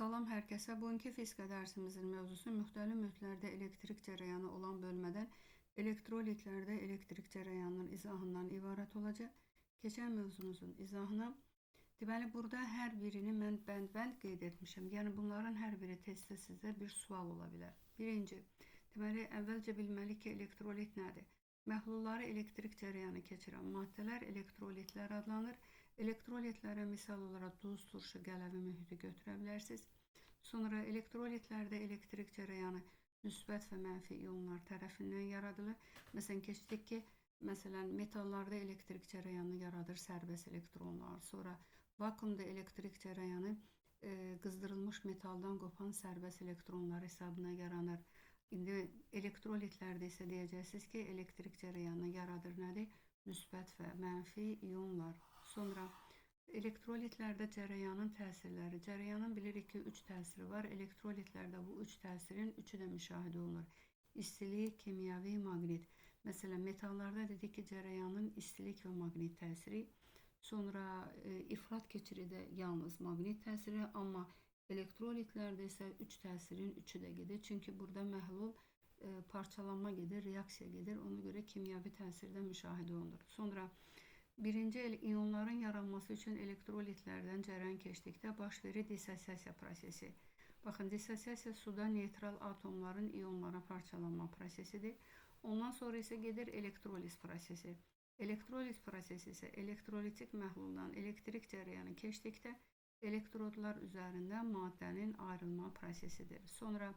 Salam hər kəsə. Bugünkü fizika dərsimizin mövzusu müxtəlif mühitlərdə elektrik cərəyanı olan bölmədən elektrolitlərdə elektrik cərəyanının izahından ibarət olacaq. Keçən mövzumuzun izahına. Deməli, burada hər birini mən bənd-bənd qeyd etmişəm. Yəni, bunların hər biri testdə sizdə bir sual ola bilər. Birinci, deməli, əvvəlcə bilməliyik ki, elektrolit nədir? Məhlulları elektrik cərəyanı keçirən maddələr elektrolitlər adlanır. Elektrolitlərə misal olaraq duz, turşu, qələvi mühiti götürə bilərsiniz. Sonra elektrolitlərdə elektrik cərəyanı müsbət və mənfi ionlar tərəfindən yaradılır. Məsələn, keçdik ki, metallarda elektrik cərəyanını yaradır sərbəst elektronlar. Sonra vakuumda elektrik cərəyanı qızdırılmış metaldan qopan sərbəst elektronlar hesabına yaranır. İndi elektrolitlərdə isə deyəcəksiniz ki, elektrik cərəyanını yaradır nədir? Müsbət və mənfi ionlar. Sonra elektrolitlərdə cərəyanın təsirləri. Cərəyanın bilirik ki, 3 təsiri var. Elektrolitlərdə bu 3 təsirin 3-ü də müşahidə olunur. İstilik, kimyəvi, maqnit. Məsələn, metallarda dedik ki, cərəyanın istilik və maqnit təsiri. Sonra ifrat keçiridə yalnız maqnit təsiri, amma elektrolitlərdə isə 3 təsirin 3-ü də gedir. Çünki burada məhlul parçalanma gedir, reaksiya gedir. Ona görə kimyəvi təsirdə müşahidə olunur. Sonra birinci ionların yaranması üçün elektrolitlərdən cərəyan keçdikdə baş verir dissosiasiya prosesi. Baxın, dissosiasiya suda neytral atomların ionlara parçalanma prosesidir. Ondan sonra isə gedir elektroliz prosesi. Elektroliz prosesi isə elektrolitik məhluldan elektrik cərəyanı keçdikdə elektrodlar üzərində maddənin ayrılma prosesidir. Sonra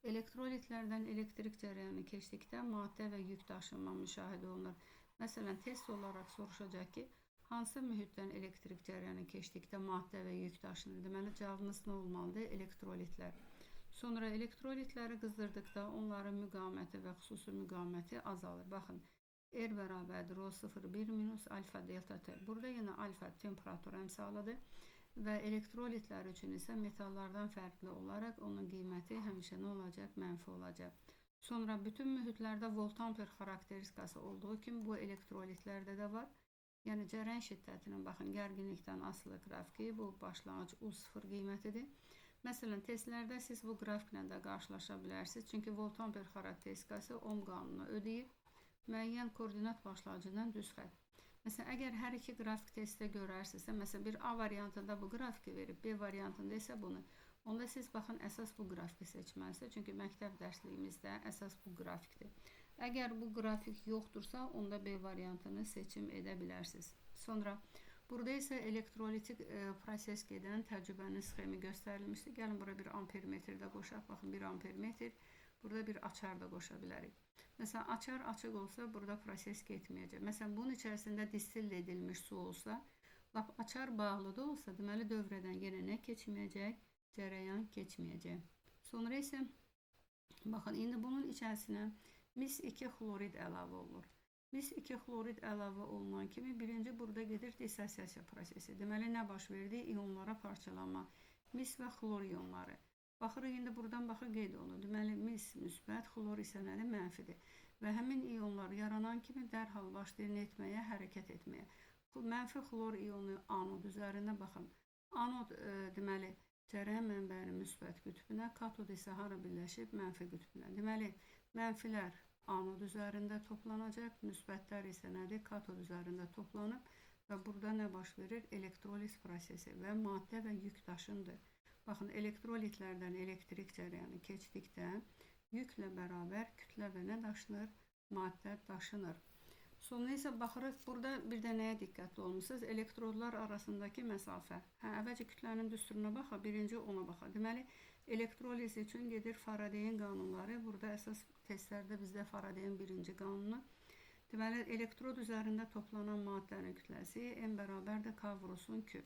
elektrolitlərdən elektrik cərəyanı keçdikdə maddə və yük daşınma müşahidə olunur. Məsələn, test olaraq soruşacaq ki, hansı mühitdən elektrik cərəyanı keçdikdə maddə və yük daşınır? Deməli, cavabımız nə olmalıdır? Elektrolitlər. Sonra elektrolitləri qızdırdıqda onların müqaməti və xüsusi müqaməti azalır. Baxın, R bərabərdir O01 minus alfa delta T. Burada yenə alfa temperatur əmsalıdır və elektrolitlər üçün isə metallardan fərqli olaraq onun qiyməti həmişə nə olacaq? Mənfi olacaq. Sonra bütün mühitlərdə volt-amper xarakteristikası olduğu kimi bu elektrolitlərdə də var. Yəni cərəyan şiddətinin, baxın, gərginlikdən asılı qrafiki, bu başlanğıc U0 qiymətidir. Məsələn, testlərdə siz bu qrafiklə də qarşılaşa bilərsiniz. Çünki volt-amper xarakteristikası Ohm qanunu ödəyir. Müəyyən koordinat başlayıcından düz xətt. Məsələn, əgər hər iki qrafik testdə görərsinizsə, məsələn, bir A variantında bu qrafiki verib, B variantında isə bunu. Onda siz baxın, əsas bu qrafiki seçməlisiniz. Çünki məktəb dərsliyimizdə əsas bu qrafikdir. Əgər bu qrafik yoxdursa, onda B variantını seçim edə bilərsiniz. Sonra burada isə elektrolitik proses gedən təcrübənin sxemi göstərilmişdir. Gəlin, bura bir ampermetr də qoşaq. Baxın, 1 ampermetr. Burada bir açar da qoşa bilərik. Məsələn, açar açıq olsa, burada proses getməyəcək. Məsələn, bunun içərisində distill edilmiş su olsa, lap açar bağlı da olsa, deməli dövrədən yenə nə keçməyəcək? Cərəyan keçməyəcək. Sonra isə, baxın, indi bunun içərisinə mis-2 xlorid əlavə olunur. Mis-2 xlorid əlavə olunan kimi birinci burada gedir dissosiasiya prosesi. Deməli, nə baş verdi? İonlara parçalanma. Mis və xlor ionları. Baxırıq, indi buradan baxır qeyd olunur. Deməli, mis müsbət, xlor isə nədir? Mənfidir. Və həmin ionlar yaranan kimi dərhal başlayır etməyə, hərəkət etməyə. Mənfi xlor ionu anod üzərində, baxın. Anod, deməli, cərəyan mənbəyinin müsbət qütbünə, katod isə hara birləşib? Mənfi qütbünə. Deməli, mənfilər anod üzərində toplanacaq, müsbətlər isə nədir? Katod üzərində toplanıb və burada nə baş verir? Elektroliz prosesi və maddə və yük daşındır. Baxın, elektrolitlərdən elektrik cərəyanı keçdikdə yüklə bərabər kütlə və nə daşınır? Maddə daşınır. Sonra isə baxırıq, burada bir də nəyə diqqətli olmuşsunuz? Elektrodlar arasındakı məsafə. Əvvəlcə kütlənin düsturuna baxa, birinci ona baxa. Deməli, elektroliz üçün gedir Faradayin qanunları. Burada əsas testlərdə bizdə Faradayin birinci qanunu. Deməli, elektrod üzərində toplanan maddənin kütləsi M bərabərdir K vurusun Q.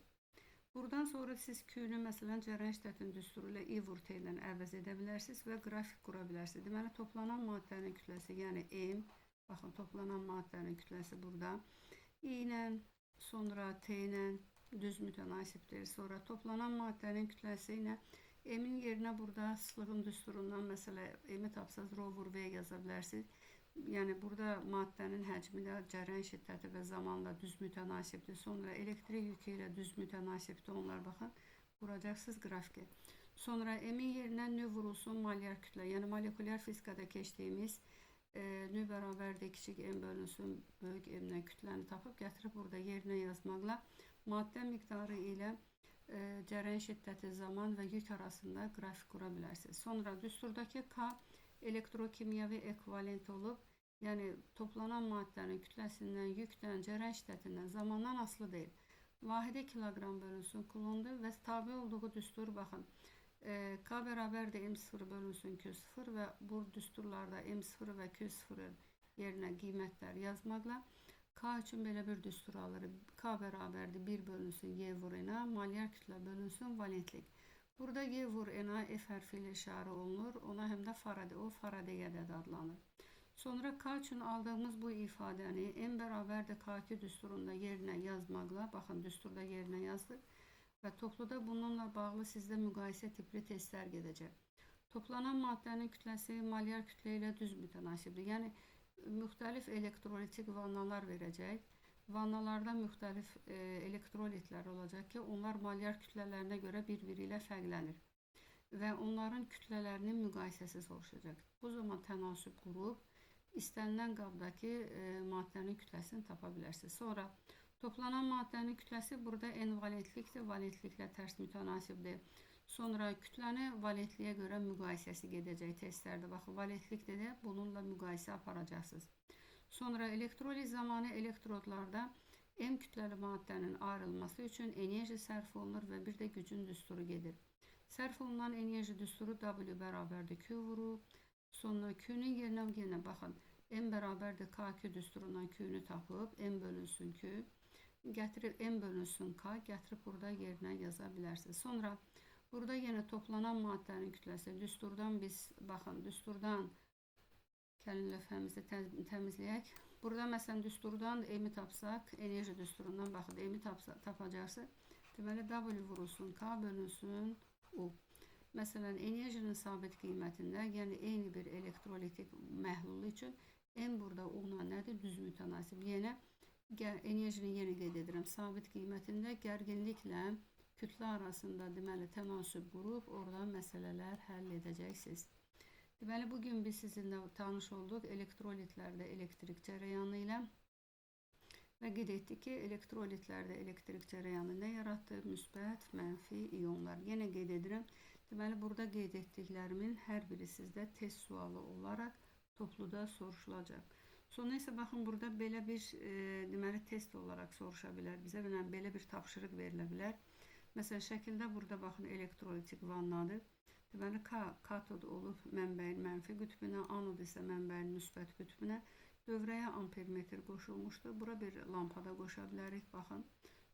Buradan sonra siz Q-nü, məsələn, cərəyan şiddətinin düsturu ilə I vur T ilə əvəz edə bilərsiniz və qrafik qura bilərsiniz. Deməli, toplanan maddənin kütləsi, yəni M, baxın, toplanan maddənin kütləsi burada I ilə, sonra T ilə düz mütənasibdir. Sonra toplanan maddənin kütləsi ilə M-in yerinə burada sıxlığın düsturundan, məsələn, M-i tapsaz rho vur V yaza bilərsiniz. Yəni, burada maddənin həcmi də cərəyan şiddəti və zamanla düz mütənasibdir. Sonra elektrik yükü ilə düz mütənasibdir. Onlar, baxın, quracaqsınız qrafiki. Sonra M'in yerine nü vurulsun molyar kütle. Yani moleküler fizikada keçdiyimiz nü bərabərdir kiçik M bölünsün böyük M-dən kütləni tapıb gətirib burada yerinə yazmaqla maddə miqdarı ilə cərəyan şiddəti, zaman və yük arasında qrafik qura bilərsiniz. Sonra düsturdakı K elektrokimyəvi ekvivalent olub, yəni toplanan maddənin kütləsindən, yükdən, cərəyan şiddətindən, zamandan asılı deyil. Vahidi kiloqram bölünsün kulondur və tabi olduğu düstur baxın. K bərabərdir M0 bölünsün Q0 və bu düsturlarda M0 və Q0 yerinə qiymətlər yazmaqla K üçün belə bir düstur alırıq. K bərabərdir 1 bölünsün Y vur N-a, molyar kütlə bölünsün valentlik. Burada Y vur N-a F hərfi ilə işarə olunur. Ona həm də Faraday, o Faraday ədədi adlanır. Sonra K üçün aldığımız bu ifadəni M bərabərdir K2 düsturunda yerinə yazmaqla, baxın düsturda yerinə yazdıq. Və topluda bununla bağlı sizdə müqayisə tipli testlər gedəcək. Toplanan maddənin kütləsi molyar kütlə ilə düz mütənasibdir. Yəni, müxtəlif elektrolitik vannalar verəcək. Vannalarda müxtəlif elektrolitlər olacaq ki, onlar molyar kütlələrinə görə bir-biri ilə fərqlənir. Və onların kütlələrinin müqayisəsi soruşacaq. Bu zaman tənasüb qurub, istənilən qabdakı maddənin kütləsini tapa bilərsiniz. Sonra toplanan maddənin kütləsi burada N valentlikdir, valentliklə tərs mütənasibdir. Sonra kütləni valentliyə görə müqayisəsi gedəcək testlərdə. Baxın, valentlikdə də bununla müqayisə aparacaqsınız. Sonra elektroliz zamanı elektrodlarda M kütləli maddənin ayrılması üçün enerji sərf olunur və bir də gücün düsturu gedir. Sərf olunan enerji düsturu W bərabərdir Q vurub. Sonra Q-nin yerinə baxın. M bərabərdir K2 düsturundan Q-nü tapıb, M bölünsün Q. Gətirib M bölünsün K, gətirib burada yerinə yaza bilərsiniz. Sonra burada yenə toplanan maddənin kütləsi düsturdan biz, baxın, düsturdan gəlin lövhəmizi təmizləyək. Burada məsələn düsturdan M-i tapsaq, enerji düsturundan baxın, M-i tapacaqsınız. Deməli W vurulsun K bölünsün U. Məsələn, enerjinin sabit qiymətində, yəni eyni bir elektrolitik məhlulu üçün M burada U-na nədir? Düz mütənasib. Yenə enerjini yeni qeyd edirəm. Sabit qiymətində gərginliklə kütlə arasında deməli tənasüb qurub orada məsələlər həll edəcəksiniz. Deməli, bugün biz sizinlə tanış olduq elektrolitlərdə elektrik cərəyanı ilə və qeyd etdik ki, elektrolitlərdə elektrik cərəyanı nə yaratdı? Müsbət, mənfi iyonlar. Yenə qeyd edirəm. Deməli, burada qeyd etdiklərimin hər biri sizdə test sualı olaraq topluda soruşulacaq. Sonra isə baxın, burada belə bir deməli test olaraq soruşa bilər bizə və belə bir tapşırıq verilə bilər. Məsələn, şəkildə burada baxın elektrolitik vannadır. Deməli, katod olub mənbəyin mənfi qütbünə, anod isə mənbəyin müsbət qütbünə. Dövrəyə ampermetr qoşulmuşdur. Bura bir lampada qoşa bilərik, baxın.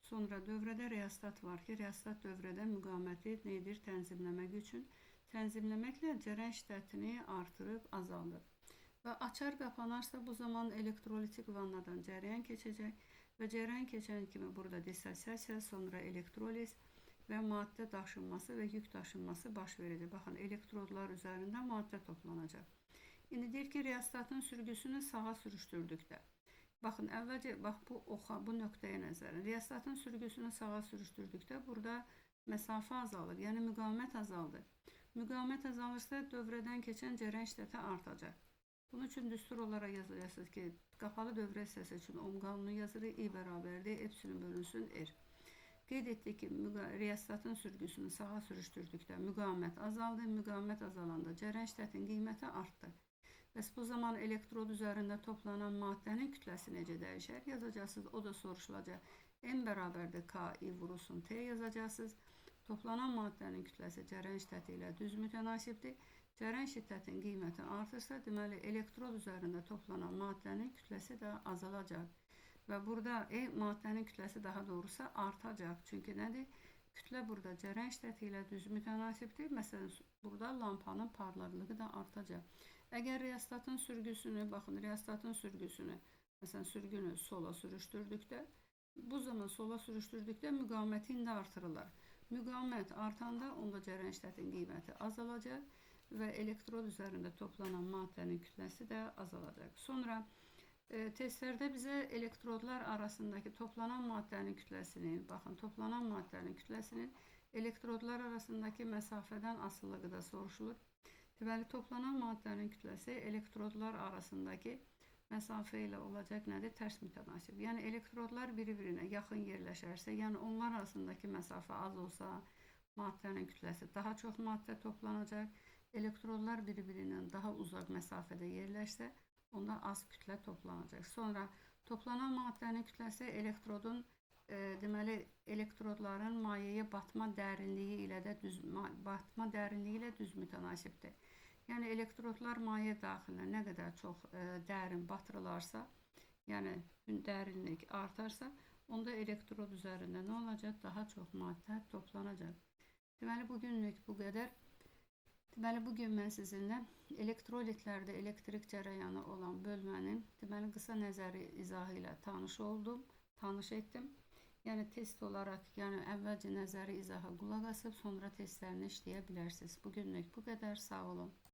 Sonra dövrədə reostat var ki, reostat dövrədə müqaməti nedir? Tənzimləmək üçün. Tənzimləməklə cərəyan şiddətini artırıb azaldır. Və açar qapanarsa bu zaman elektrolitik vannadan cərəyan keçəcək və cərəyan keçən kimi burada dissosiasiya, sonra elektroliz və maddə daşınması və yük daşınması baş verəcək. Baxın, elektrodlar üzərində maddə toplanacaq. İndi deyir ki, reostatın sürgüsünü sağa sürüşdürdükdə. Baxın, əvvəlcə bu nöqtəyə nəzərən. Reostatın sürgüsünü sağa sürüşdürdükdə burada məsafə azalır, yəni müqavimət azaldır. Müqavimət azalırsa dövrədən keçən cərəyan şiddəti artacaq. Bunun üçün düstur olaraq yazacaqsınız ki, qapalı dövrə hissəsi üçün ohm qanunu yazırıq. I bərabərdir epsilon bölünsün R. Qeyd etdik ki, reostatın sürgüsünü sağa sürüşdürdükdə müqavimət azaldı. Müqavimət azalanda cərəyan şiddətinin qiyməti artdı. Bəs bu zaman elektrod üzərində toplanan maddənin kütləsi necə dəyişər? Yazacaqsınız, o da soruşulacaq. M bərabərdir K, I vurulsun T yazacaqsınız. Toplanan maddənin kütləsi cərəyan şiddəti ilə düz mütənasibdir. Cərəyan şiddətinin qiyməti artırsa, deməli elektrod üzərində toplanan maddənin kütləsi də azalacaq. Və burada maddənin kütləsi daha doğrusu artacaq. Çünki nədir? Kütlə burada cərəyan şiddəti ilə düz mütənasibdir. Məsələn, burada lampanın parlaqlığı da artacaq. Əgər reostatın sürgüsünü, baxın, reostatın sürgüsünü, məsələn, sürgünü sola sürüşdürdükdə, bu zaman sola sürüşdürdükdə müqaviməti indi artırırlar. Müqavimət artanda onda cərəyan şiddətinin qiyməti azalacaq və elektrod üzərində toplanan maddənin kütləsi də azalacaq. Sonra testlərdə bizə elektrodlar arasındakı toplanan maddənin kütləsinin, baxın, toplanan maddənin kütləsinin Elektrodlar arasındaki mesafeden asılılığı da soruşulur. Deməli, toplanan maddənin kütləsi elektrodlar arasındaki məsafə ilə olacaq nədir? Tərs mütənasib. Yəni elektrodlar bir-birinə yaxın yerləşərsə, yəni onlar arasındakı məsafə az olsa, maddənin kütləsi daha çox maddə toplanacaq. Elektrodlar bir-birindən daha uzaq məsafədə yerləşsə, onda az kütlə toplanacaq. Sonra toplanan maddənin kütləsi elektrodun deməli elektrodların mayeyə batma dərinliyi ilə düz mütənasibdir. Yəni elektrodlar maye daxilinə nə qədər çox dərin batırılarsa, yəni dərinlik artarsa, onda elektrod üzərində nə olacaq? Daha çox maddə toplanacaq. Deməli, bugünlük bu qədər. Deməli, bugün mən sizinlə elektrolitlərdə elektrik cərəyanı olan bölmənin qısa nəzəri izahı ilə tanış etdim. Yəni test olaraq, yəni əvvəlcə nəzəri izaha qulaq asıb, sonra testlərini işləyə bilərsiniz. Bugünlük bu qədər. Sağ olun.